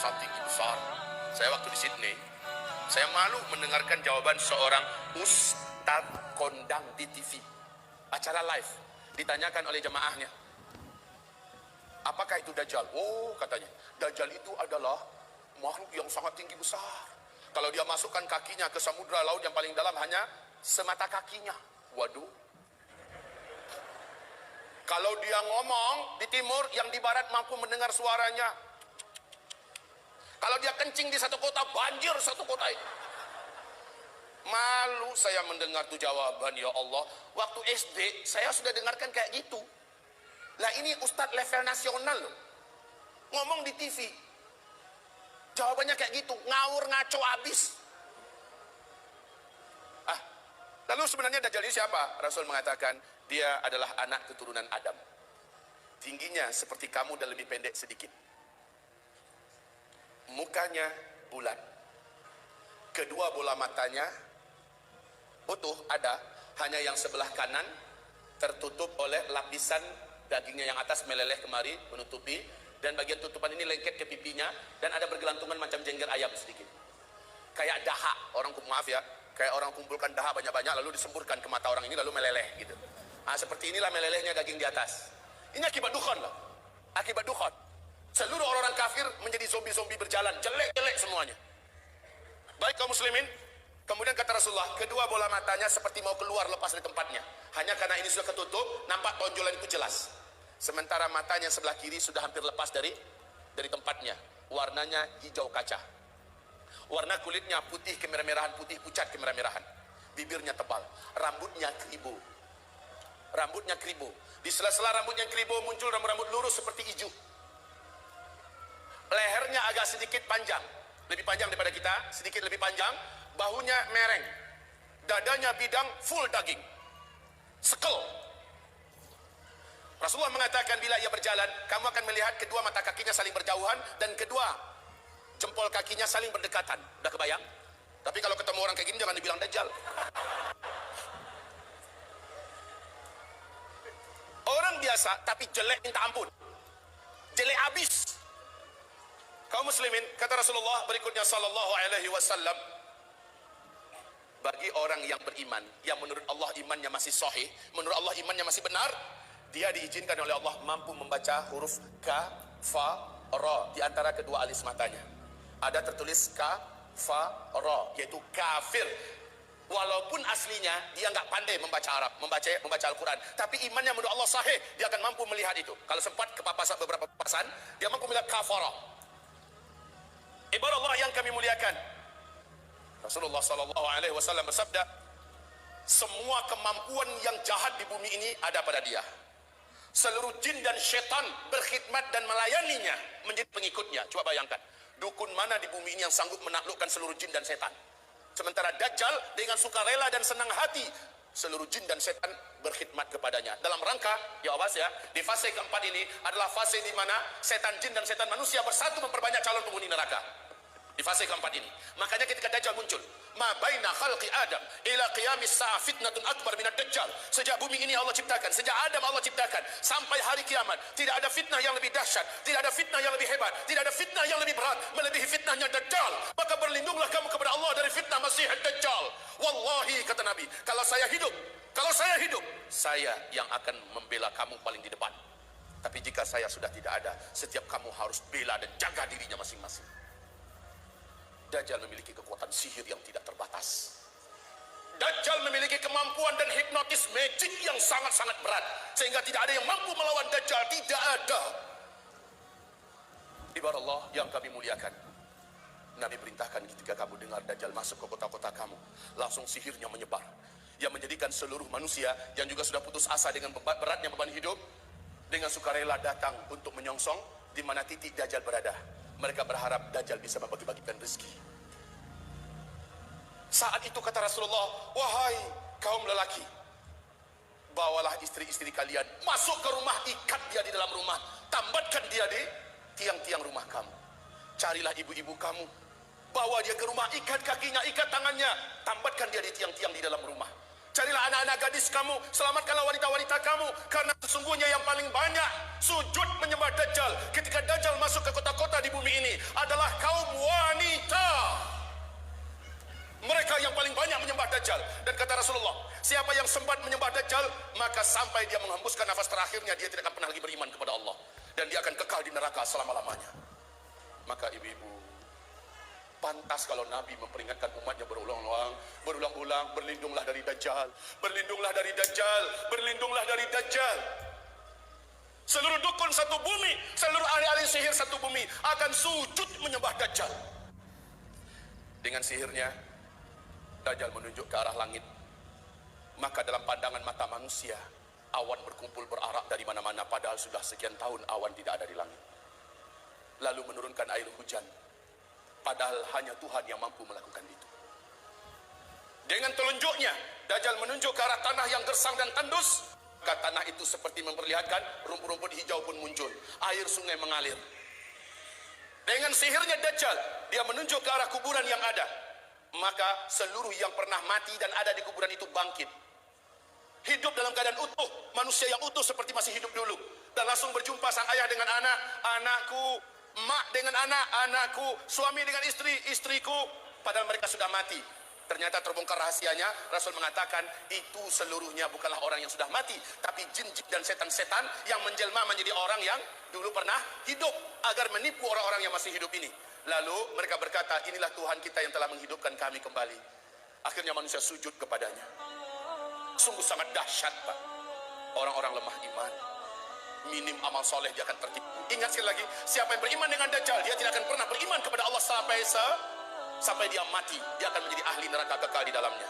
besar, tinggi besar. Saya waktu di Sydney, saya malu mendengarkan jawaban seorang ustadz kondang di TV. Acara live, ditanyakan oleh jemaahnya, apakah itu Dajjal? Oh, katanya, Dajjal itu adalah makhluk yang sangat tinggi besar. Kalau dia masukkan kakinya ke samudra laut yang paling dalam hanya semata kakinya. Waduh. Kalau dia ngomong di timur, yang di barat mampu mendengar suaranya. Kalau dia kencing di satu kota, banjir satu kota itu. Malu saya mendengar tuh jawaban, ya Allah. Waktu SD, saya sudah dengarkan kayak gitu. Lah ini ustadz level nasional loh. Ngomong di TV. Jawabannya kayak gitu, ngawur ngaco abis. Lalu sebenarnya Dajjal ini siapa? Rasul mengatakan, dia adalah anak keturunan Adam. Tingginya seperti kamu dan lebih pendek sedikit. Mukanya bulat. Kedua bola matanya utuh ada, hanya yang sebelah kanan tertutup oleh lapisan dagingnya yang atas meleleh kemari menutupi, dan bagian tutupan ini lengket ke pipinya, dan ada bergelantungan macam jengger ayam sedikit. Kayak dahak, maaf ya, kayak orang kumpulkan dahak banyak-banyak lalu disemburkan ke mata orang ini lalu meleleh gitu. Seperti inilah melelehnya daging di atas. Ini akibat dukhan loh. Akibat dukhan. Seluruh orang-orang kafir menjadi zombie-zombie berjalan, jelek-jelek semuanya. Baik kaum muslimin, kemudian kata Rasulullah, kedua bola matanya seperti mau keluar lepas dari tempatnya. Hanya karena ini sudah ketutup, nampak tonjolan itu jelas. Sementara matanya sebelah kiri sudah hampir lepas dari tempatnya. Warnanya hijau kaca. Warna kulitnya putih kemerah-merahan, putih pucat kemerah-merahan. Bibirnya tebal, rambutnya keribu. Rambutnya keribu. Di sela-sela rambutnya keribu muncul rambut-rambut lurus seperti ijuk. Lehernya agak sedikit panjang, lebih panjang daripada kita, sedikit lebih panjang. Bahunya mereng, dadanya bidang, full daging, sekel. Rasulullah mengatakan bila ia berjalan, kamu akan melihat kedua mata kakinya saling berjauhan dan kedua jempol kakinya saling berdekatan. Udah kebayang? Tapi kalau ketemu orang kayak gini jangan dibilang Dajjal. Orang biasa tapi jelek minta ampun, jelek abis. Kaum muslimin, kata Rasulullah berikutnya sallallahu alaihi wasallam, bagi orang yang beriman, yang menurut Allah imannya masih sahih, menurut Allah imannya masih benar, dia diizinkan oleh Allah mampu membaca huruf ka, fa, ra di antara kedua alis matanya. Ada tertulis ka, fa, ra, yaitu kafir. Walaupun aslinya dia nggak pandai membaca Arab, membaca Al-Quran, tapi imannya menurut Allah sahih, dia akan mampu melihat itu. Kalau sempat kepapasan beberapa papasan, dia mampu melihat kafara. Ibarat Allah yang kami muliakan, Rasulullah sallallahu alaihi wasallam bersabda, semua kemampuan yang jahat di bumi ini ada pada dia. Seluruh jin dan syaitan berkhidmat dan melayaninya menjadi pengikutnya. Coba bayangkan, dukun mana di bumi ini yang sanggup menaklukkan seluruh jin dan setan? Sementara Dajjal dengan sukarela dan senang hati, seluruh jin dan setan berkhidmat kepadanya. Dalam rangka, ya awas ya, di fase keempat ini adalah fase di mana setan jin dan setan manusia bersatu memperbanyak calon penghuni neraka. Di fase keempat ini. Makanya ketika Dajjal muncul, ma baina khalqi Adam ila qiyamis sa'a fitnatun akbar minad Dajjal. Sejak bumi ini Allah ciptakan, sejak Adam Allah ciptakan sampai hari kiamat, tidak ada fitnah yang lebih dahsyat, tidak ada fitnah yang lebih hebat, tidak ada fitnah yang lebih berat melebihi fitnahnya Dajjal. Maka berlindunglah kamu kepada Allah dari fitnah Masih Dajjal. Wallahi, kata Nabi, kalau saya hidup, saya yang akan membela kamu paling di depan. Tapi jika saya sudah tidak ada, setiap kamu harus bela dan jaga dirinya masing-masing. Dajjal memiliki kekuatan sihir yang tidak terbatas. Dajjal memiliki kemampuan dan hipnotis magic yang sangat-sangat berat, sehingga tidak ada yang mampu melawan Dajjal. Tidak ada. Ibarat Allah yang kami muliakan, Nabi perintahkan ketika kamu dengar Dajjal masuk ke kota-kota kamu, langsung sihirnya menyebar, yang menjadikan seluruh manusia yang juga sudah putus asa dengan beratnya beban hidup, dengan sukarela datang untuk menyongsong di mana titik Dajjal berada. Mereka berharap Dajjal bisa membagi-bagikan rezeki. Saat itu kata Rasulullah, wahai kaum lelaki, bawalah istri-istri kalian masuk ke rumah, ikat dia di dalam rumah, tambatkan dia di tiang-tiang rumah kamu. Carilah ibu-ibu kamu, bawa dia ke rumah, ikat kakinya, ikat tangannya, tambatkan dia di tiang-tiang di dalam rumah. Carilah anak-anak gadis kamu, selamatkanlah wanita-wanita kamu, karena sesungguhnya yang paling banyak sujud menyembah Dajjal ketika Dajjal masuk ke kota-kota di bumi ini adalah mereka yang paling banyak menyembah Dajjal. Dan kata Rasulullah, siapa yang sempat menyembah Dajjal, maka sampai dia menghembuskan nafas terakhirnya, dia tidak akan pernah lagi beriman kepada Allah, dan dia akan kekal di neraka selama-lamanya. Maka ibu-ibu, pantas kalau Nabi memperingatkan umatnya berulang-ulang, berlindunglah dari Dajjal, berlindunglah dari Dajjal, berlindunglah dari Dajjal. Seluruh dukun satu bumi, seluruh ahli-ahli sihir satu bumi akan sujud menyembah Dajjal. Dengan sihirnya, Dajjal menunjuk ke arah langit. Maka dalam pandangan mata manusia, awan berkumpul berarak dari mana-mana, padahal sudah sekian tahun awan tidak ada di langit. Lalu menurunkan air hujan, padahal hanya Tuhan yang mampu melakukan itu. Dengan telunjuknya, Dajjal menunjuk ke arah tanah yang gersang dan tandus. Maka tanah itu seperti memperlihatkan rumput-rumput hijau pun muncul, air sungai mengalir. Dengan sihirnya Dajjal, dia menunjuk ke arah kuburan yang ada. Maka seluruh yang pernah mati dan ada di kuburan itu bangkit, hidup dalam keadaan utuh, manusia yang utuh seperti masih hidup dulu. Dan langsung berjumpa sang ayah dengan anak, anakku, mak dengan anak, anakku, suami dengan istri, istriku, padahal mereka sudah mati. Ternyata terbongkar rahasianya. Rasul mengatakan itu seluruhnya bukanlah orang yang sudah mati, tapi jin-jin dan setan-setan yang menjelma menjadi orang yang dulu pernah hidup, agar menipu orang-orang yang masih hidup ini. Lalu mereka berkata, inilah Tuhan kita yang telah menghidupkan kami kembali. Akhirnya manusia sujud kepadanya. Sungguh sangat dahsyat, Pak. Orang-orang lemah iman, minim amal soleh, dia akan tertipu. Ingat sekali lagi, siapa yang beriman dengan Dajjal, dia tidak akan pernah beriman kepada Allah sampai dia mati. Dia akan menjadi ahli neraka kekal di dalamnya.